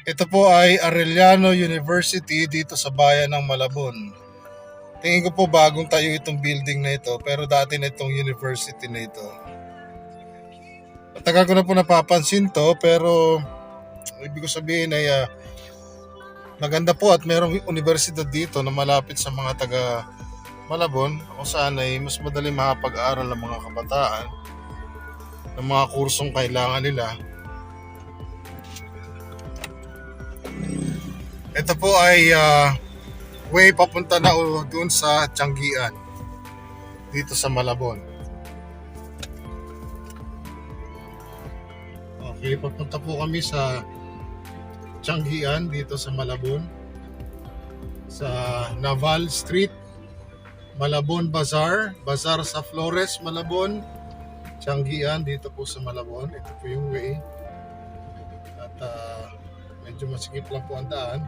Ito po ay Arellano University dito sa bayan ng Malabon. Tingin ko po bagong tayo itong building na ito, pero dati na itong university na ito. Matagal ko na po napapansin to, pero ibig ko sabihin ay maganda po at merong universidad dito na malapit sa mga taga Malabon, kung saan ay mas madali makapag-aaral ng mga kabataan ng mga kursong kailangan nila. Ito po ay way papunta na doon sa Tianggian dito sa Malabon. Okay, papunta po kami sa Tianggian dito sa Malabon, sa Naval Street, Malabon Bazaar, Bazaar sa Flores, Malabon, Tianggian dito po sa Malabon. Ito po yung way. At medyo masikip lang po ang daan.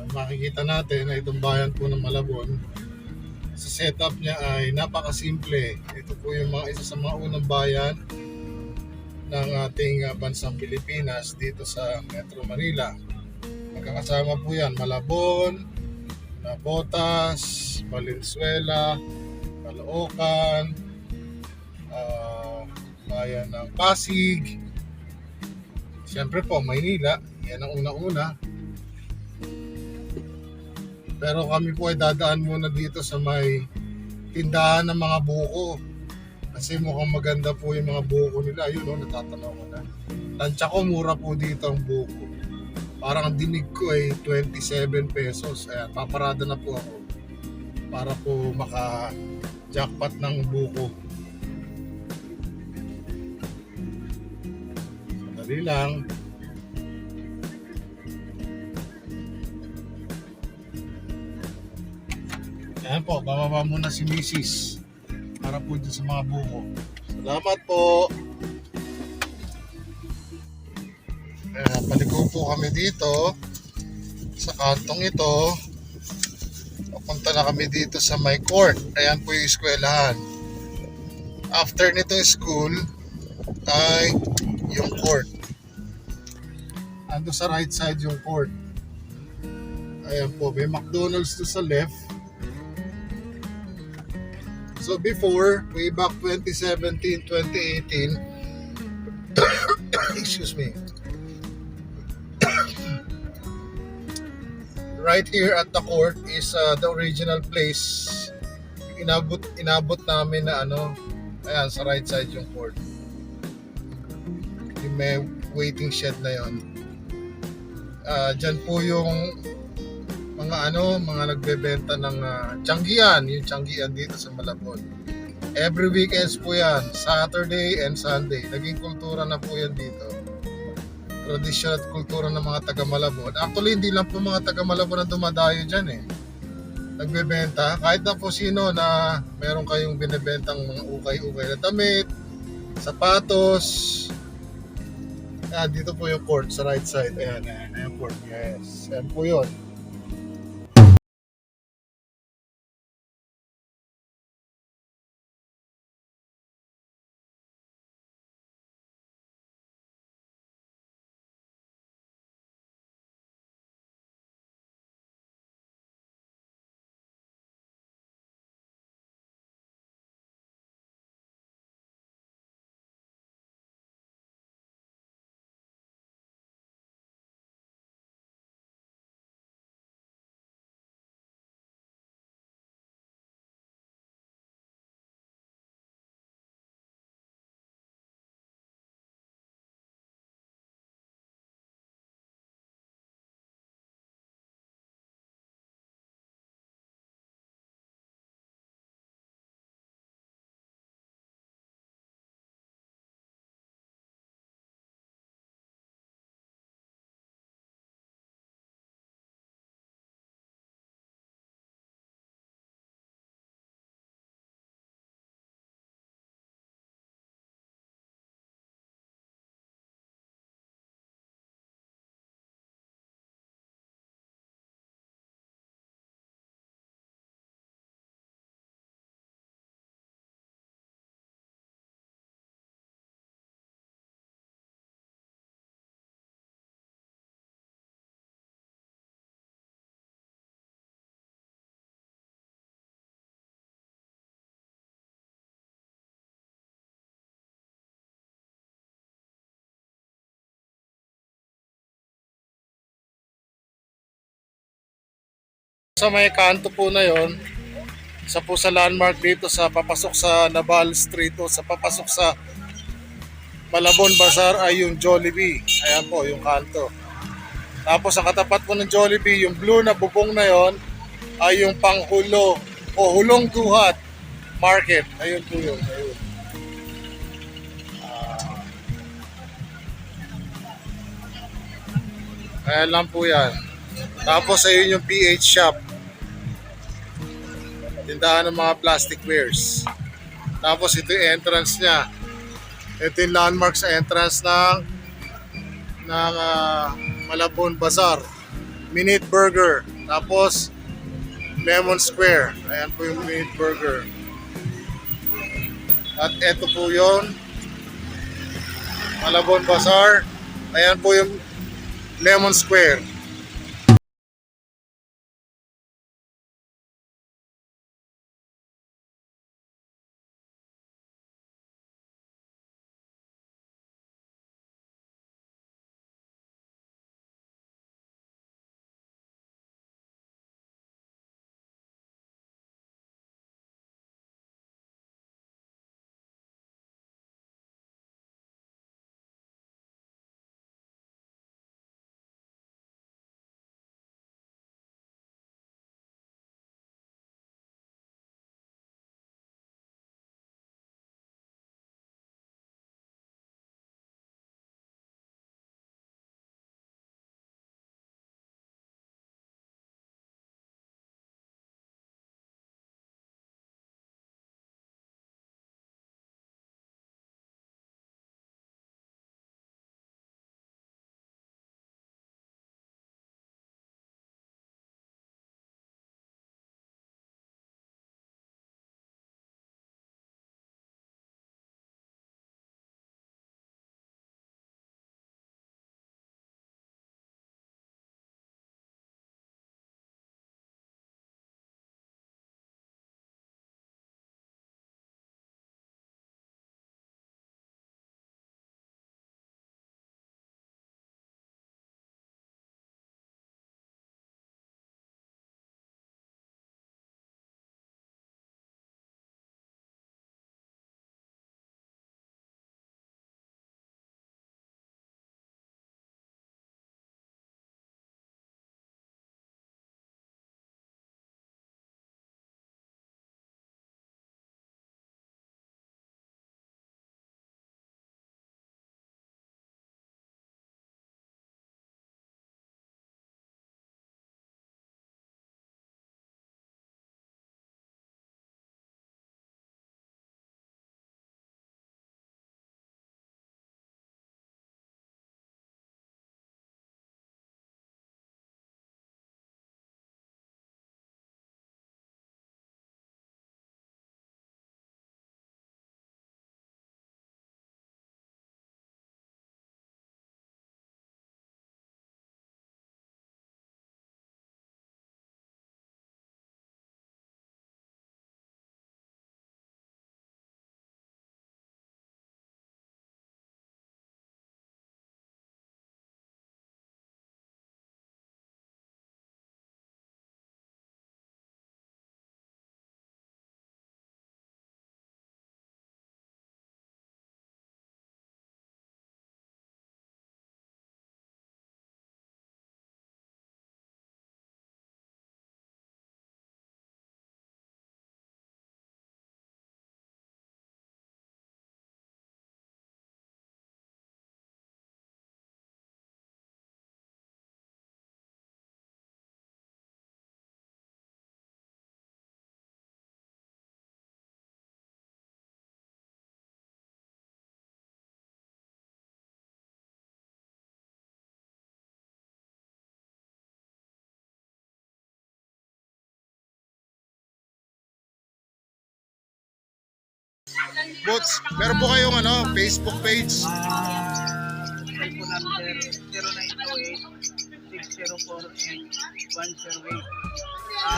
Makikita natin na itong bayan po ng Malabon, sa setup niya ay napakasimple. Ito po yung isa sa mga unang bayan ng ating bansang Pilipinas dito sa Metro Manila. Magkakasama po yan Malabon, Navotas, Valenzuela, Caloocan, bayan ng Pasig, siyempre po Maynila. Yan ang una-una. Pero kami po ay dadaan muna dito sa may tindahan ng mga buko. Kasi mukhang maganda po yung mga buko nila. Ayun, natatanaw ko na. Tansya ko, mura po dito ang buko. Parang ang dinig ko ay 27 pesos. Ayan, paparada na po ako para po maka-jackpot ng buko. Sandali lang. Ayan po, bababa muna si Mrs. para po dito sa mga buko. Salamat po. Paliko po kami dito sa kantong ito. Papunta na kami dito sa my court. Ayan po yung eskwelahan. After nitong school ay yung court. Ando sa right side yung court. Ayan po, may McDonald's to sa left. So before, way back 2017, 2018, excuse me, right here at the court is the original place. Inabot namin na ayan, sa right side yung court. Yung may waiting shed na yon. Dyan po yung mga nagbebenta ng Tianggian, yung Tianggian dito sa Malabon. Every weekends po yan, Saturday and Sunday. Naging kultura na po yan dito. Tradisyon at kultura ng mga taga Malabon. Actually, hindi lang po mga taga Malabon ang dumadayo dyan eh. Nagbebenta, kahit na po sino na meron kayong binibentang mga ukay-ukay na damit, sapatos. Dito po yung court sa right side. Ayan yung court. Yes, ayan po yun. Sa may kanto po na yon, isa po sa landmark dito sa papasok sa Naval Street o sa papasok sa Malabon Bazaar ay yung Jollibee. Ayan po yung kanto. Tapos ang katapat po ng Jollibee, yung blue na bubong na yon ay yung Panghulo o Hulong Duhat Market. Ayun po yun. Ayun. Ayan lang po yan. Tapos ayun yung PH Shop. Tindahan ng mga plastic wares. Tapos ito yung entrance niya. Ito yung landmark sa entrance ng Malabon Bazaar. Minute Burger. Tapos Lemon Square. Ayan po yung Minute Burger. At ito po yung Malabon Bazaar. Ayan po yung Lemon Square. Boots, meron po kayong Facebook page? Cellphone number 0928-6048-108.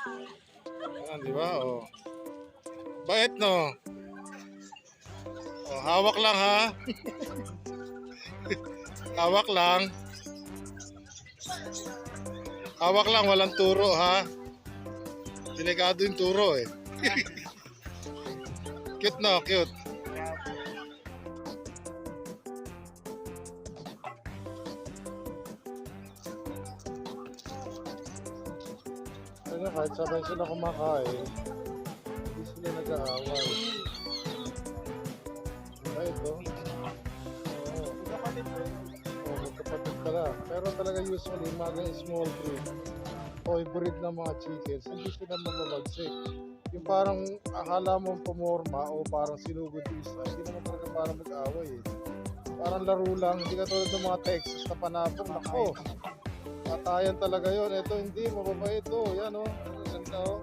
Ayan, di ba? Oh. Bait, no? Oh, hawak lang, ha? Hawak lang. Hawak lang, walang turo, ha? Delikado yung turo, eh. Cute, no? Cute. Kaya kahit sabay sila kumakain, hindi sila nag-aaway. Ay, ito. Oo. Magkapatid pala. Pero talaga usually, mga small breed o breed ng mga chickens, hindi sila mababagsik. Yung parang akala mo pumorma o parang sinugod yung isa, hindi naman talaga parang mag-away eh. Parang laro lang, hindi katulad ng mga Texas na panabong. Nako, patayan talaga yon. Ito hindi, mababait ito. Yan o, oh.